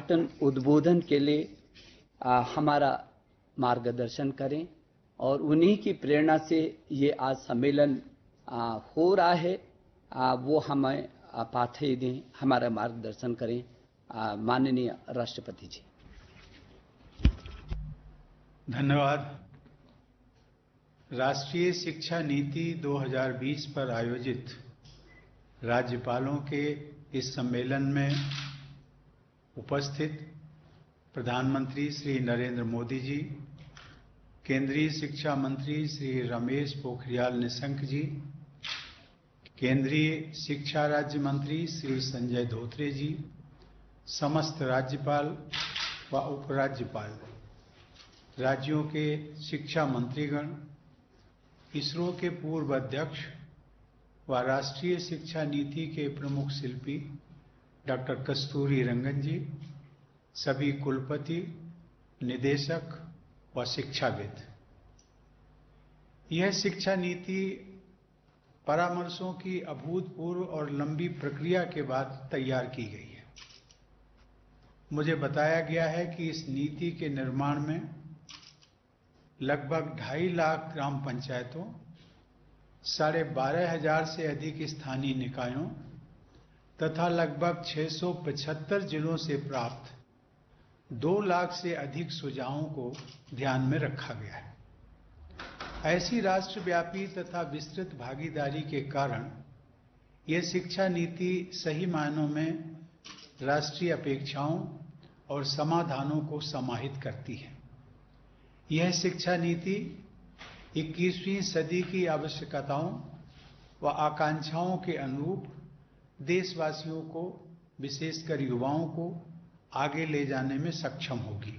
उद्घाटन उद्बोधन के लिए हमारा मार्गदर्शन करें और उन्हीं की प्रेरणा से ये आज सम्मेलन हो रहा है। वो हमें पाथेय दें, हमारा मार्गदर्शन करें। माननीय राष्ट्रपति जी। धन्यवाद। राष्ट्रीय शिक्षा नीति 2020 पर आयोजित राज्यपालों के इस सम्मेलन में उपस्थित प्रधानमंत्री श्री नरेंद्र मोदी जी, केंद्रीय शिक्षा मंत्री श्री रमेश पोखरियाल निशंक जी, केंद्रीय शिक्षा राज्य मंत्री श्री संजय धोत्रे जी, समस्त राज्यपाल व उपराज्यपाल, राज्यों के शिक्षा मंत्रीगण, इसरो के पूर्व अध्यक्ष व राष्ट्रीय शिक्षा नीति के प्रमुख शिल्पी डॉक्टर कस्तूरी रंगन जी, सभी कुलपति, निदेशक व शिक्षाविद। यह शिक्षा नीति परामर्शों की अभूतपूर्व और लंबी प्रक्रिया के बाद तैयार की गई है। मुझे बताया गया है कि इस नीति के निर्माण में लगभग 2.5 लाख ग्राम पंचायतों, 12,500 से अधिक स्थानीय निकायों तथा लगभग 675 जिलों से प्राप्त 2 लाख से अधिक सुझावों को ध्यान में रखा गया है। ऐसी राष्ट्रव्यापी तथा विस्तृत भागीदारी के कारण यह शिक्षा नीति सही मायनों में राष्ट्रीय अपेक्षाओं और समाधानों को समाहित करती है। यह शिक्षा नीति 21वीं सदी की आवश्यकताओं व आकांक्षाओं के अनुरूप देशवासियों को, विशेषकर युवाओं को आगे ले जाने में सक्षम होगी।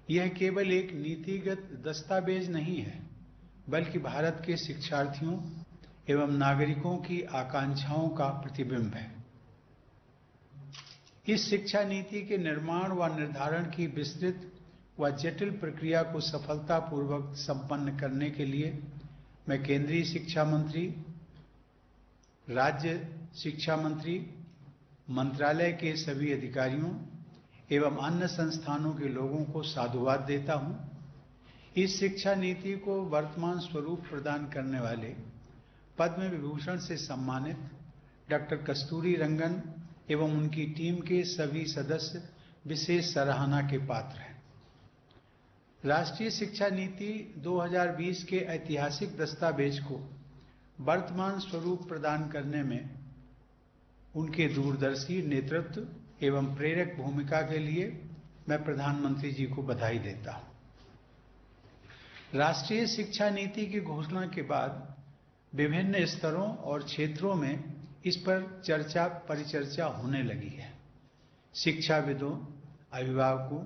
यह केवल एक नीतिगत दस्तावेज नहीं है, बल्कि भारत के शिक्षार्थियों एवं नागरिकों की आकांक्षाओं का प्रतिबिंब है। इस शिक्षा नीति के निर्माण व निर्धारण की विस्तृत व जटिल प्रक्रिया को सफलतापूर्वक संपन्न करने के लिए मैं केंद्रीय शिक्षा मंत्री, राज्य शिक्षा मंत्री, मंत्रालय के सभी अधिकारियों एवं अन्य संस्थानों के लोगों को साधुवाद देता हूं। इस शिक्षा नीति को वर्तमान स्वरूप प्रदान करने वाले पद्म विभूषण से सम्मानित डॉक्टर कस्तूरी रंगन एवं उनकी टीम के सभी सदस्य विशेष सराहना के पात्र हैं। राष्ट्रीय शिक्षा नीति 2020 के ऐतिहासिक दस्तावेज को वर्तमान स्वरूप प्रदान करने में उनके दूरदर्शी नेतृत्व एवं प्रेरक भूमिका के लिए मैं प्रधानमंत्री जी को बधाई देता हूं। राष्ट्रीय शिक्षा नीति की घोषणा के बाद विभिन्न स्तरों और क्षेत्रों में इस पर चर्चा परिचर्चा होने लगी है। शिक्षाविदों, अभिभावकों,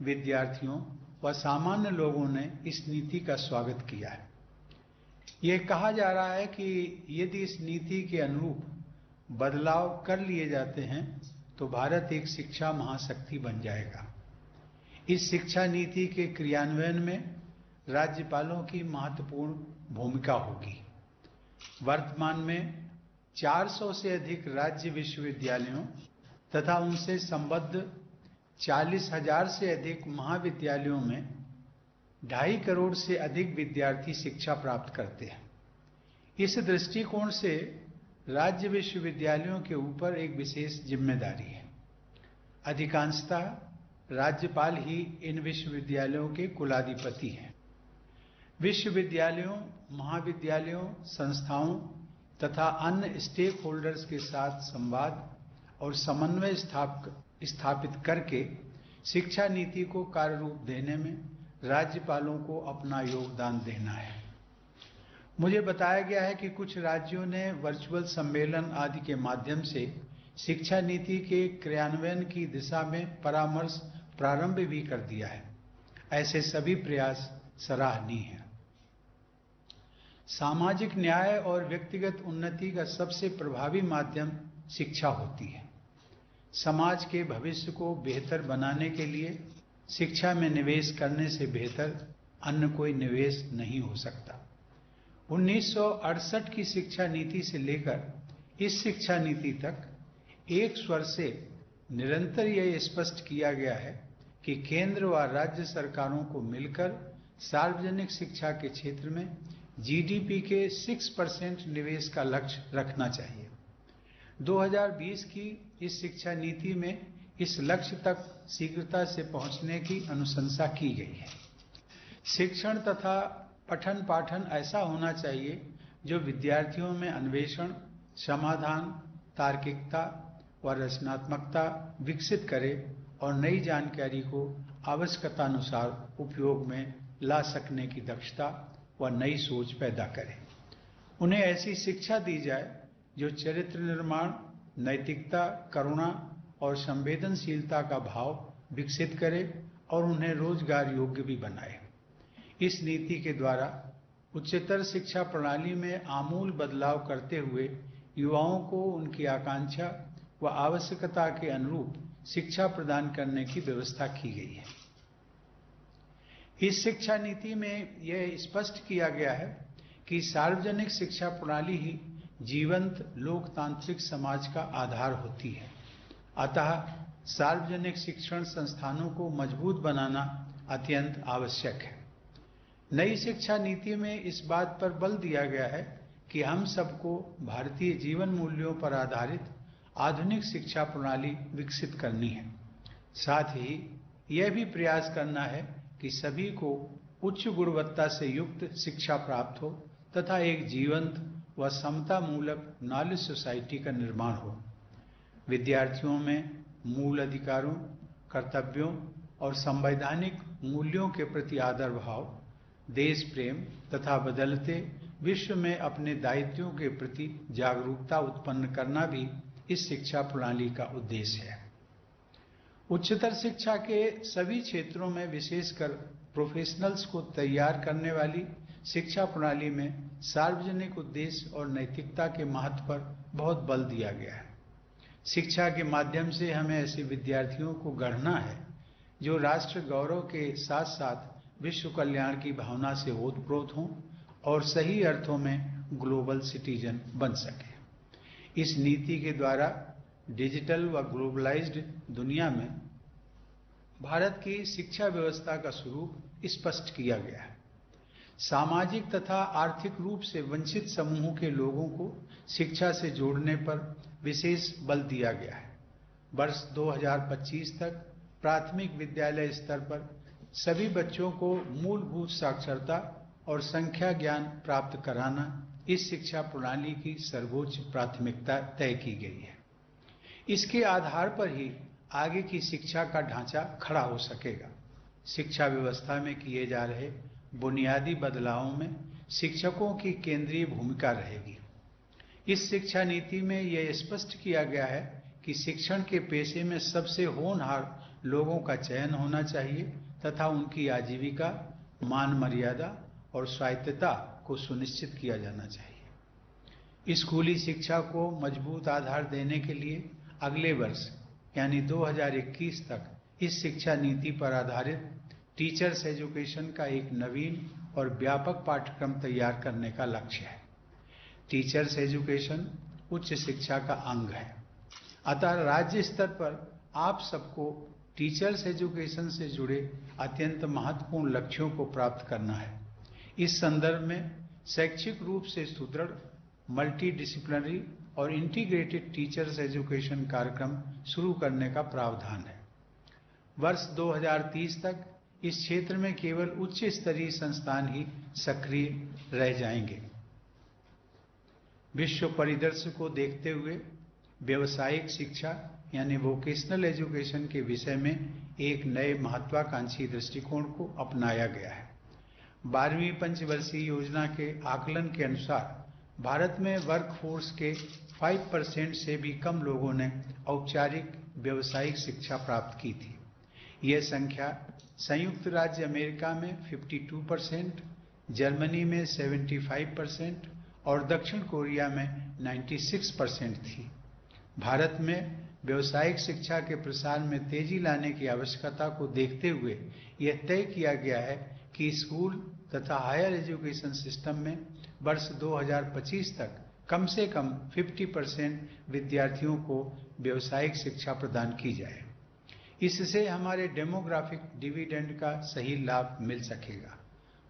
विद्यार्थियों व सामान्य लोगों ने इस नीति का स्वागत किया है। यह कहा जा रहा है कि यदि इस नीति के अनुरूप बदलाव कर लिए जाते हैं तो भारत एक शिक्षा महाशक्ति बन जाएगा। इस शिक्षा नीति के क्रियान्वयन में राज्यपालों की महत्वपूर्ण भूमिका होगी। वर्तमान में 400 से अधिक राज्य विश्वविद्यालयों तथा उनसे संबद्ध 40,000 से अधिक महाविद्यालयों में 2.5 करोड़ से अधिक विद्यार्थी शिक्षा प्राप्त करते हैं। इस दृष्टिकोण से राज्य विश्वविद्यालयों के ऊपर एक विशेष जिम्मेदारी है। अधिकांशतः राज्यपाल ही इन विश्वविद्यालयों के कुलाधिपति हैं। विश्वविद्यालयों, महाविद्यालयों, संस्थाओं तथा अन्य स्टेक होल्डर्स के साथ संवाद और समन्वय स्थापित करके शिक्षा नीति को कार्य रूप देने में राज्यपालों को अपना योगदान देना है। मुझे बताया गया है कि कुछ राज्यों ने वर्चुअल सम्मेलन आदि के माध्यम से शिक्षा नीति के क्रियान्वयन की दिशा में परामर्श प्रारंभ भी कर दिया है। ऐसे सभी प्रयास सराहनीय हैं। सामाजिक न्याय और व्यक्तिगत उन्नति का सबसे प्रभावी माध्यम शिक्षा होती है। समाज के भविष्य को बेहतर बनाने के लिए शिक्षा में निवेश करने से बेहतर अन्य कोई निवेश नहीं हो सकता। 1968 की शिक्षा नीति से लेकर इस शिक्षा नीति तक एक स्वर से निरंतर यह स्पष्ट किया गया है कि केंद्र व राज्य सरकारों को मिलकर सार्वजनिक शिक्षा के क्षेत्र में जीडीपी के 6% निवेश का लक्ष्य रखना चाहिए। 2020 की इस शिक्षा नीति में इस लक्ष्य तक शीघ्रता से पहुंचने की अनुशंसा की गई है। शिक्षण तथा पठन पाठन ऐसा होना चाहिए जो विद्यार्थियों में अन्वेषण, समाधान, तार्किकता व रचनात्मकता विकसित करे और नई जानकारी को आवश्यकतानुसार उपयोग में ला सकने की दक्षता व नई सोच पैदा करे। उन्हें ऐसी शिक्षा दी जाए जो चरित्र निर्माण, नैतिकता, करुणा और संवेदनशीलता का भाव विकसित करे और उन्हें रोजगार योग्य भी बनाए। इस नीति के द्वारा उच्चतर शिक्षा प्रणाली में आमूल बदलाव करते हुए युवाओं को उनकी आकांक्षा व आवश्यकता के अनुरूप शिक्षा प्रदान करने की व्यवस्था की गई है। इस शिक्षा नीति में यह स्पष्ट किया गया है कि सार्वजनिक शिक्षा प्रणाली ही जीवंत लोकतांत्रिक समाज का आधार होती है। अतः सार्वजनिक शिक्षण संस्थानों को मजबूत बनाना अत्यंत आवश्यक है। नई शिक्षा नीति में इस बात पर बल दिया गया है कि हम सबको भारतीय जीवन मूल्यों पर आधारित आधुनिक शिक्षा प्रणाली विकसित करनी है। साथ ही यह भी प्रयास करना है कि सभी को उच्च गुणवत्ता से युक्त शिक्षा प्राप्त हो तथा एक जीवंत व समता मूलक नॉलेज सोसाइटी का निर्माण हो। विद्यार्थियों में मूल अधिकारों, कर्तव्यों और संवैधानिक मूल्यों के प्रति आदर भाव, देश प्रेम तथा बदलते विश्व में अपने दायित्वों के प्रति जागरूकता उत्पन्न करना भी इस शिक्षा प्रणाली का उद्देश्य है। उच्चतर शिक्षा के सभी क्षेत्रों में विशेषकर प्रोफेशनल्स को तैयार करने वाली शिक्षा प्रणाली में सार्वजनिक उद्देश्य और नैतिकता के महत्व पर बहुत बल दिया गया है। शिक्षा के माध्यम से हमें ऐसे विद्यार्थियों को गढ़ना है जो राष्ट्र गौरव के साथ साथ विश्व कल्याण की भावना से ओतप्रोत हों और सही अर्थों में ग्लोबल सिटीजन बन सके। इस नीति के द्वारा डिजिटल व ग्लोबलाइज्ड दुनिया में भारत की शिक्षा व्यवस्था का स्वरूप स्पष्ट किया गया है। सामाजिक तथा आर्थिक रूप से वंचित समूहों के लोगों को शिक्षा से जोड़ने पर विशेष बल दिया गया है। वर्ष 2025 तक प्राथमिक विद्यालय स्तर पर सभी बच्चों को मूलभूत साक्षरता और संख्या ज्ञान प्राप्त कराना इस शिक्षा प्रणाली की सर्वोच्च प्राथमिकता तय की गई है। इसके आधार पर ही आगे की शिक्षा का ढांचा खड़ा हो सकेगा। शिक्षा व्यवस्था में किए जा रहे बुनियादी बदलावों में शिक्षकों की केंद्रीय भूमिका रहेगी। इस शिक्षा नीति में यह स्पष्ट किया गया है कि शिक्षण के पेशे में सबसे होनहार लोगों का चयन होना चाहिए तथा उनकी आजीविका, मान मर्यादा और स्वायत्तता को सुनिश्चित किया जाना चाहिए। स्कूली शिक्षा को मजबूत आधार देने के लिए अगले वर्ष यानी 2021 तक इस शिक्षा नीति पर आधारित टीचर्स एजुकेशन का एक नवीन और व्यापक पाठ्यक्रम तैयार करने का लक्ष्य है। टीचर्स एजुकेशन उच्च शिक्षा का अंग है। अतः राज्य स्तर पर आप सबको टीचर्स एजुकेशन से जुड़े अत्यंत महत्वपूर्ण लक्ष्यों को प्राप्त करना है। इस संदर्भ में शैक्षिक रूप से सुदृढ़, मल्टी डिसिप्लिनरी और इंटीग्रेटेड टीचर्स एजुकेशन कार्यक्रम शुरू करने का प्रावधान है। वर्ष 2030 तक इस क्षेत्र में केवल उच्च स्तरीय संस्थान ही सक्रिय रह जाएंगे। विश्व परिदृश्य को देखते हुए व्यावसायिक शिक्षा यानी वोकेशनल एजुकेशन के विषय में एक नए महत्वाकांक्षी दृष्टिकोण को अपनाया गया है। 12वीं पंचवर्षीय योजना के आकलन के अनुसार भारत में वर्कफोर्स के 5% से भी कम लोगों ने औपचारिक व्यावसायिक शिक्षा प्राप्त की थी। यह संख्या संयुक्त राज्य अमेरिका में 52%, जर्मनी में 75% और दक्षिण कोरिया में 96% थी। भारत में व्यावसायिक शिक्षा के प्रसार में तेजी लाने की आवश्यकता को देखते हुए यह तय किया गया है कि स्कूल तथा हायर एजुकेशन सिस्टम में वर्ष 2025 तक कम से कम 50% विद्यार्थियों को व्यावसायिक शिक्षा प्रदान की जाए। इससे हमारे डेमोग्राफिक डिविडेंड का सही लाभ मिल सकेगा।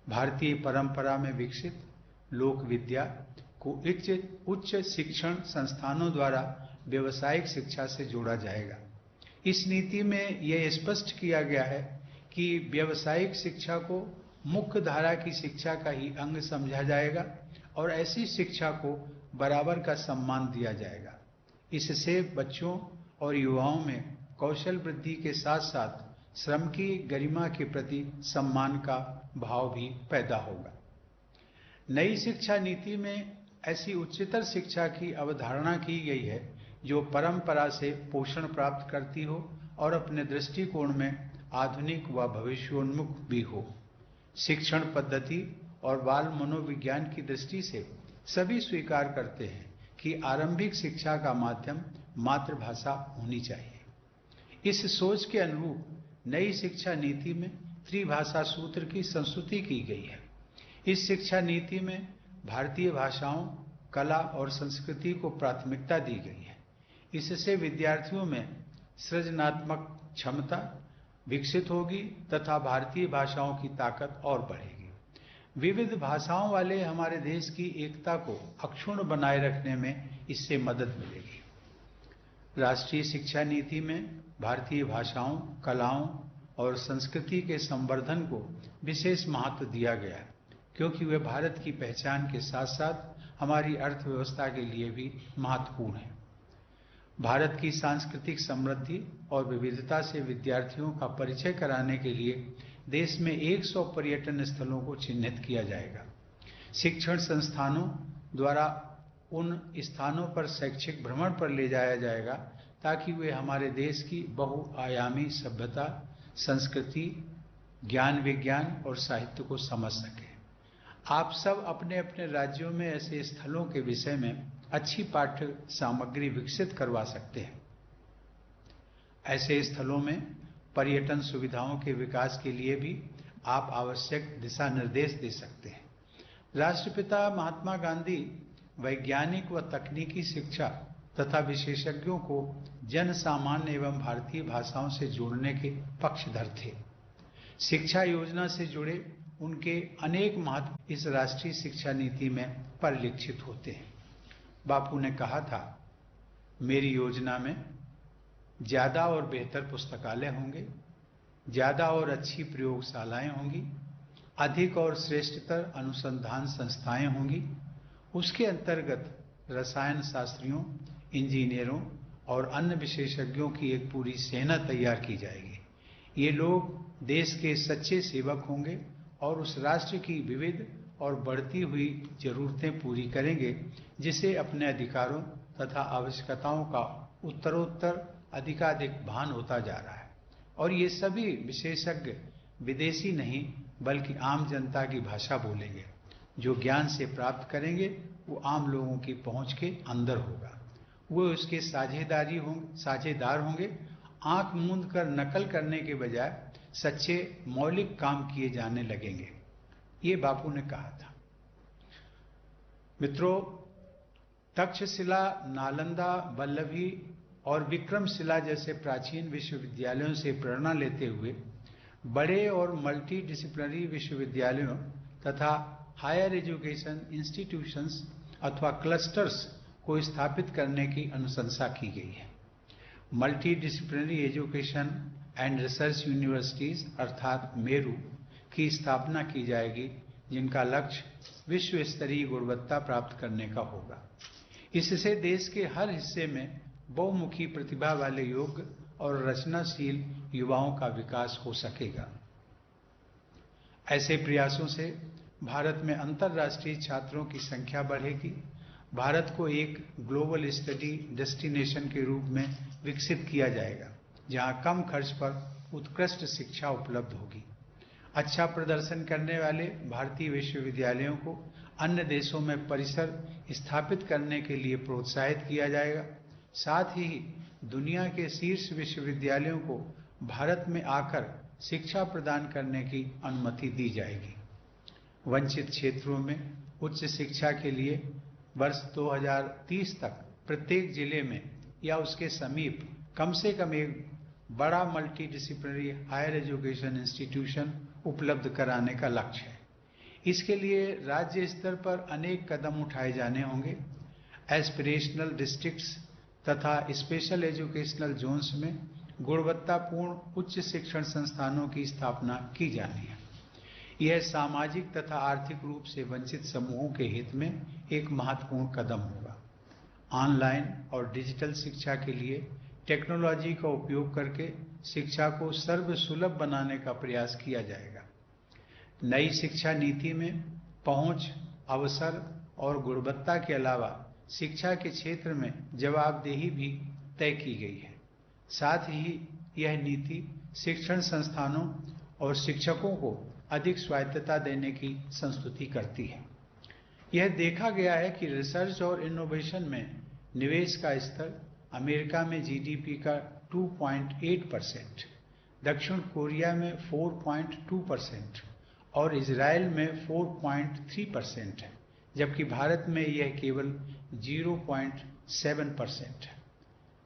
भारतीय परंपरा में विकसित लोक विद्या को उच्च शिक्षण संस्थानों द्वारा व्यावसायिक शिक्षा से जोड़ा जाएगा। इस नीति में यह स्पष्ट किया गया है कि व्यावसायिक शिक्षा को मुख्य धारा की शिक्षा का ही अंग समझा जाएगा और ऐसी शिक्षा को बराबर का सम्मान दिया जाएगा। इससे बच्चों और युवाओं में कौशल वृद्धि के साथ साथ श्रम की गरिमा के प्रति सम्मान का भाव भी पैदा होगा। नई शिक्षा नीति में ऐसी उच्चतर शिक्षा की अवधारणा की गई है जो परंपरा से पोषण प्राप्त करती हो और अपने दृष्टिकोण में आधुनिक व भविष्योन्मुख भी हो। शिक्षण पद्धति और बाल मनोविज्ञान की दृष्टि से सभी स्वीकार करते हैं कि आरंभिक शिक्षा का माध्यम मातृभाषा होनी चाहिए। इस सोच के अनुरूप नई शिक्षा नीति में त्रिभाषा सूत्र की संस्तुति की गई है। इस शिक्षा नीति में भारतीय भाषाओं, कला और संस्कृति को प्राथमिकता दी गई है। इससे विद्यार्थियों में सृजनात्मक क्षमता विकसित होगी तथा भारतीय भाषाओं की ताकत और बढ़ेगी। विविध भाषाओं वाले हमारे देश की एकता को अक्षुण्ण बनाए रखने में इससे मदद मिलेगी। राष्ट्रीय शिक्षा नीति में भारतीय भाषाओं, कलाओं और संस्कृति के संवर्धन को विशेष महत्व दिया गया है, क्योंकि वे भारत की पहचान के साथ साथ हमारी अर्थव्यवस्था के लिए भी महत्वपूर्ण है। भारत की सांस्कृतिक समृद्धि और विविधता से विद्यार्थियों का परिचय कराने के लिए देश में 100 पर्यटन स्थलों को चिन्हित किया जाएगा। शिक्षण संस्थानों द्वारा उन स्थानों पर शैक्षिक भ्रमण पर ले जाया जाएगा ताकि वे हमारे देश की बहुआयामी सभ्यता, संस्कृति, ज्ञान विज्ञान और साहित्य को समझ सकें। आप सब अपने अपने राज्यों में ऐसे स्थलों के विषय में अच्छी पाठ्य सामग्री विकसित करवा सकते हैं। ऐसे स्थलों में पर्यटन सुविधाओं के विकास के लिए भी आप आवश्यक दिशा निर्देश दे सकते हैं। राष्ट्रपिता महात्मा गांधी वैज्ञानिक व तकनीकी शिक्षा तथा विशेषज्ञों को जन सामान्य एवं भारतीय भाषाओं से जोड़ने के पक्षधर थे। शिक्षा योजना से जुड़े उनके अनेक महत्व इस राष्ट्रीय शिक्षा नीति में परिलक्षित होते हैं। बापू ने कहा था, मेरी योजना में ज्यादा और बेहतर पुस्तकालय होंगे, ज्यादा और अच्छी प्रयोगशालाएं होंगी, अधिक और श्रेष्ठतर अनुसंधान संस्थाएं होंगी। उसके अंतर्गत रसायन शास्त्रियों, इंजीनियरों और अन्य विशेषज्ञों की एक पूरी सेना तैयार की जाएगी। ये लोग देश के सच्चे सेवक होंगे और उस राष्ट्र की विविध और बढ़ती हुई जरूरतें पूरी करेंगे, जिसे अपने अधिकारों तथा आवश्यकताओं का उत्तरोत्तर अधिकाधिक भान होता जा रहा है। और ये सभी विशेषज्ञ विदेशी नहीं बल्कि आम जनता की भाषा बोलेंगे। जो ज्ञान से प्राप्त करेंगे वो आम लोगों की पहुंच के अंदर होगा। वो उसके साझेदार होंगे। आंख मूंद कर नकल करने के बजाय सच्चे मौलिक काम किए जाने लगेंगे। ये बापू ने कहा था। मित्रों, तक्षशिला, नालंदा, वल्लभी और विक्रमशिला जैसे प्राचीन विश्वविद्यालयों से प्रेरणा लेते हुए बड़े और मल्टी डिसिप्लिनरी विश्वविद्यालयों तथा हायर एजुकेशन इंस्टीट्यूशंस अथवा क्लस्टर्स को स्थापित करने की अनुशंसा की गई है। Multi disciplinary education and research universities अर्थात मेरू की स्थापना की जाएगी, जिनका लक्ष्य विश्व स्तरीय गुणवत्ता प्राप्त करने का होगा। इससे देश के हर हिस्से में बहुमुखी प्रतिभा वाले योग्य और रचनाशील युवाओं का विकास हो सकेगा। ऐसे प्रयासों से भारत में अंतर्राष्ट्रीय छात्रों की संख्या बढ़ेगी। भारत को एक ग्लोबल स्टडी डेस्टिनेशन के रूप में विकसित किया जाएगा, जहां कम खर्च पर उत्कृष्ट शिक्षा उपलब्ध होगी। अच्छा प्रदर्शन करने वाले भारतीय विश्वविद्यालयों को अन्य देशों में परिसर स्थापित करने के लिए प्रोत्साहित किया जाएगा। साथ ही दुनिया के शीर्ष विश्वविद्यालयों को भारत में आकर शिक्षा प्रदान करने की अनुमति दी जाएगी। वंचित क्षेत्रों में उच्च शिक्षा के लिए वर्ष 2030 तक प्रत्येक जिले में या उसके समीप कम से कम एक बड़ा मल्टीडिसिप्लिनरी हायर एजुकेशन इंस्टीट्यूशन उपलब्ध कराने का लक्ष्य है। इसके लिए राज्य स्तर पर अनेक कदम उठाए जाने होंगे। एस्पिरेशनल डिस्ट्रिक्ट्स तथा स्पेशल एजुकेशनल जोन्स में गुणवत्तापूर्ण उच्च शिक्षण संस्थानों की स्थापना की जानी है। यह सामाजिक तथा आर्थिक रूप से वंचित समूहों के हित में एक महत्वपूर्ण कदम होगा। ऑनलाइन और डिजिटल शिक्षा के लिए टेक्नोलॉजी का उपयोग करके शिक्षा को सर्वसुलभ बनाने का प्रयास किया जाएगा। नई शिक्षा नीति में पहुंच, अवसर और गुणवत्ता के अलावा शिक्षा के क्षेत्र में जवाबदेही भी तय की गई है। साथ ही यह नीति शिक्षण संस्थानों और शिक्षकों को अधिक स्वायत्तता देने की संस्तुति करती है। यह देखा गया है कि रिसर्च और इनोवेशन में निवेश का स्तर अमेरिका में जीडीपी का 2.8%, दक्षिण कोरिया में 4.2% और इजराइल में 4.3% है, जबकि भारत में यह केवल 0.7% है।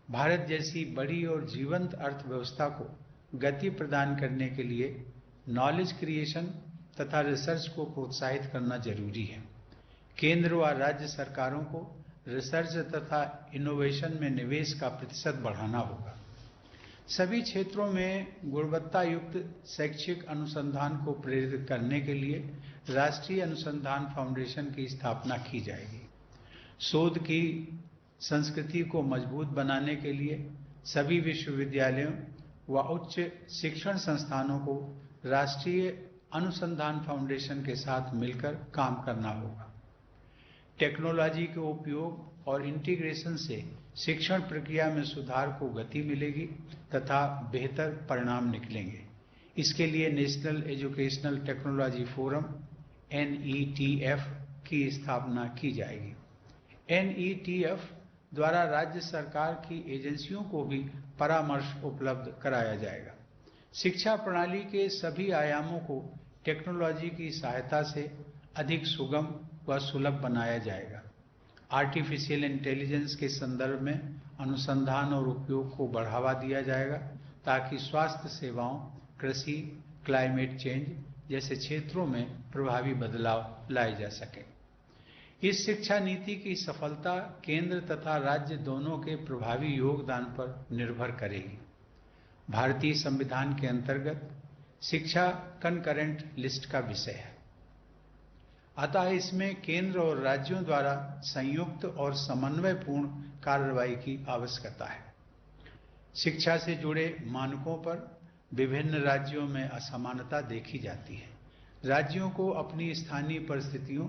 भारत जैसी बड़ी और जीवंत अर्थव्यवस्था को गति प्रदान करने के लिए नॉलेज क्रिएशन तथा रिसर्च को प्रोत्साहित करना जरूरी है। केंद्र व राज्य सरकारों को रिसर्च तथा इनोवेशन में निवेश का प्रतिशत बढ़ाना होगा। सभी क्षेत्रों में गुणवत्ता युक्त शैक्षिक अनुसंधान को प्रेरित करने के लिए राष्ट्रीय अनुसंधान फाउंडेशन की स्थापना की जाएगी। शोध की संस्कृति को मजबूत बनाने के लिए सभी विश्वविद्यालयों व उच्च शिक्षण संस्थानों को राष्ट्रीय अनुसंधान फाउंडेशन के साथ मिलकर काम करना होगा। टेक्नोलॉजी के उपयोग और इंटीग्रेशन से शिक्षण प्रक्रिया में सुधार को गति मिलेगी तथा बेहतर परिणाम निकलेंगे। इसके लिए national educational technology forum NETF की स्थापना की जाएगी। NETF द्वारा राज्य सरकार की एजेंसियों को भी परामर्श उपलब्ध कराया जाएगा। शिक्षा प्रणाली के सभी आयामों को टेक्नोलॉजी की सहायता से अधिक सुगम व सुलभ बनाया जाएगा। आर्टिफिशियल इंटेलिजेंस के संदर्भ में अनुसंधान और उपयोग को बढ़ावा दिया जाएगा ताकि स्वास्थ्य सेवाओं, कृषि, क्लाइमेट चेंज जैसे क्षेत्रों में प्रभावी बदलाव लाए जा सके। इस शिक्षा नीति की सफलता केंद्र तथा राज्य दोनों के प्रभावी योगदान पर निर्भर करेगी। भारतीय संविधान के अंतर्गत शिक्षा कंकरेंट लिस्ट का विषय है, अतः इसमें केंद्र और राज्यों द्वारा संयुक्त और समन्वयपूर्ण कार्रवाई की आवश्यकता है। शिक्षा से जुड़े मानकों पर विभिन्न राज्यों में असमानता देखी जाती है। राज्यों को अपनी स्थानीय परिस्थितियों,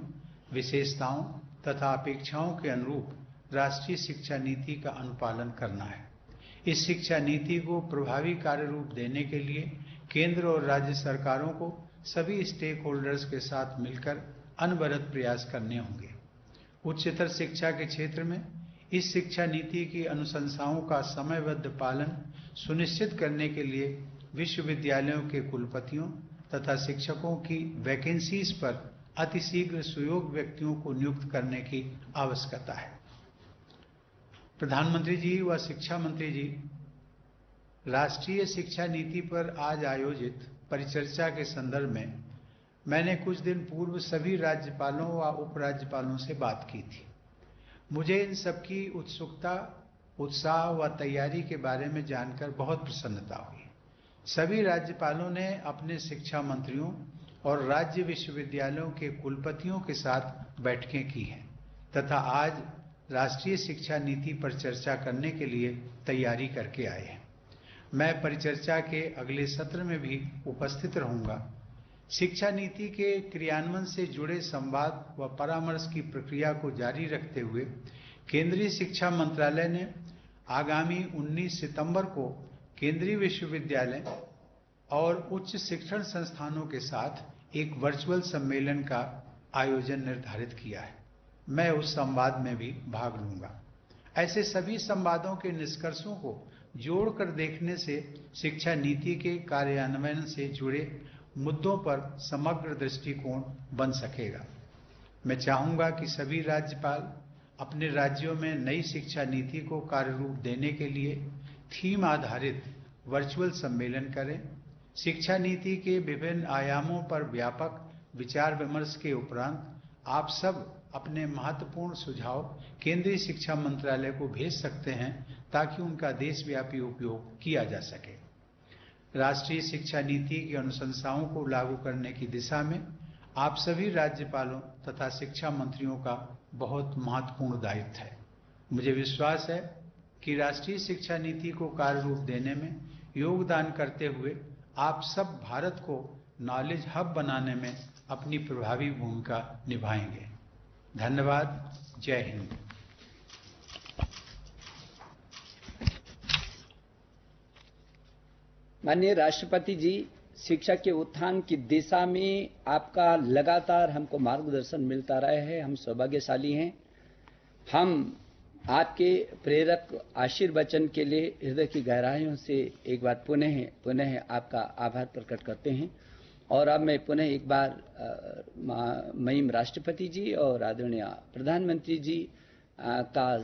विशेषताओं तथा अपेक्षाओं के अनुरूप राष्ट्रीय शिक्षा नीति का अनुपालन करना है। इस शिक्षा नीति को प्रभावी कार्य रूप देने के लिए केंद्र और राज्य सरकारों को सभी स्टेक होल्डर्स के साथ मिलकर अनवरत प्रयास करने होंगे। उच्चतर शिक्षा के क्षेत्र में इस शिक्षा नीति की अनुशंसाओं का समयबद्ध पालन सुनिश्चित करने के लिए विश्वविद्यालयों के कुलपतियों तथा शिक्षकों की वैकेंसीज पर अतिशीघ्र सुयोग्य व्यक्तियों को नियुक्त करने की आवश्यकता है। प्रधानमंत्री जी व शिक्षा मंत्री जी, राष्ट्रीय शिक्षा नीति पर आज आयोजित परिचर्चा के संदर्भ में मैंने कुछ दिन पूर्व सभी राज्यपालों व उपराज्यपालों से बात की थी। मुझे इन सबकी उत्सुकता, उत्साह व तैयारी के बारे में जानकर बहुत प्रसन्नता हुई। सभी राज्यपालों ने अपने शिक्षा मंत्रियों और राज्य विश्वविद्यालयों के कुलपतियों के साथ बैठकें की हैं तथा आज राष्ट्रीय शिक्षा नीति पर चर्चा करने के लिए तैयारी करके आए हैं। मैं परिचर्चा के अगले सत्र में भी उपस्थित रहूंगा। शिक्षा नीति के क्रियान्वयन से जुड़े संवाद व परामर्श की प्रक्रिया को जारी रखते हुए केंद्रीय शिक्षा मंत्रालय ने आगामी 19 सितंबर को केंद्रीय विश्वविद्यालय और उच्च शिक्षण संस्थानों के साथ एक वर्चुअल सम्मेलन का आयोजन निर्धारित किया है। मैं उस संवाद में भी भाग लूंगा। ऐसे सभी संवादों के निष्कर्षों को जोड़कर देखने से शिक्षा नीति के कार्यान्वयन से जुड़े मुद्दों पर समग्र दृष्टिकोण बन सकेगा। मैं चाहूंगा कि सभी राज्यपाल अपने राज्यों में नई शिक्षा नीति को कार्य रूप देने के लिए थीम आधारित वर्चुअल सम्मेलन करें। शिक्षा नीति के विभिन्न आयामों पर व्यापक विचार विमर्श के उपरांत आप सब अपने महत्वपूर्ण सुझाव केंद्रीय शिक्षा मंत्रालय को भेज सकते हैं ताकि उनका देशव्यापी उपयोग किया जा सके। राष्ट्रीय शिक्षा नीति की अनुशंसाओं को लागू करने की दिशा में आप सभी राज्यपालों तथा शिक्षा मंत्रियों का बहुत महत्वपूर्ण दायित्व है। मुझे विश्वास है कि राष्ट्रीय शिक्षा नीति को कार्य रूप देने में योगदान करते हुए आप सब भारत को नॉलेज हब बनाने में अपनी प्रभावी भूमिका निभाएंगे। धन्यवाद। जय हिंद। माननीय राष्ट्रपति जी, शिक्षा के उत्थान की दिशा में आपका लगातार हमको मार्गदर्शन मिलता रहा है। हम सौभाग्यशाली हैं। हम आपके प्रेरक आशीर्वचन के लिए हृदय की गहराइयों से एक बार पुनः आपका आभार प्रकट करते हैं। और अब मैं पुनः एक बार महिम राष्ट्रपति जी और आदरणीय प्रधानमंत्री जी का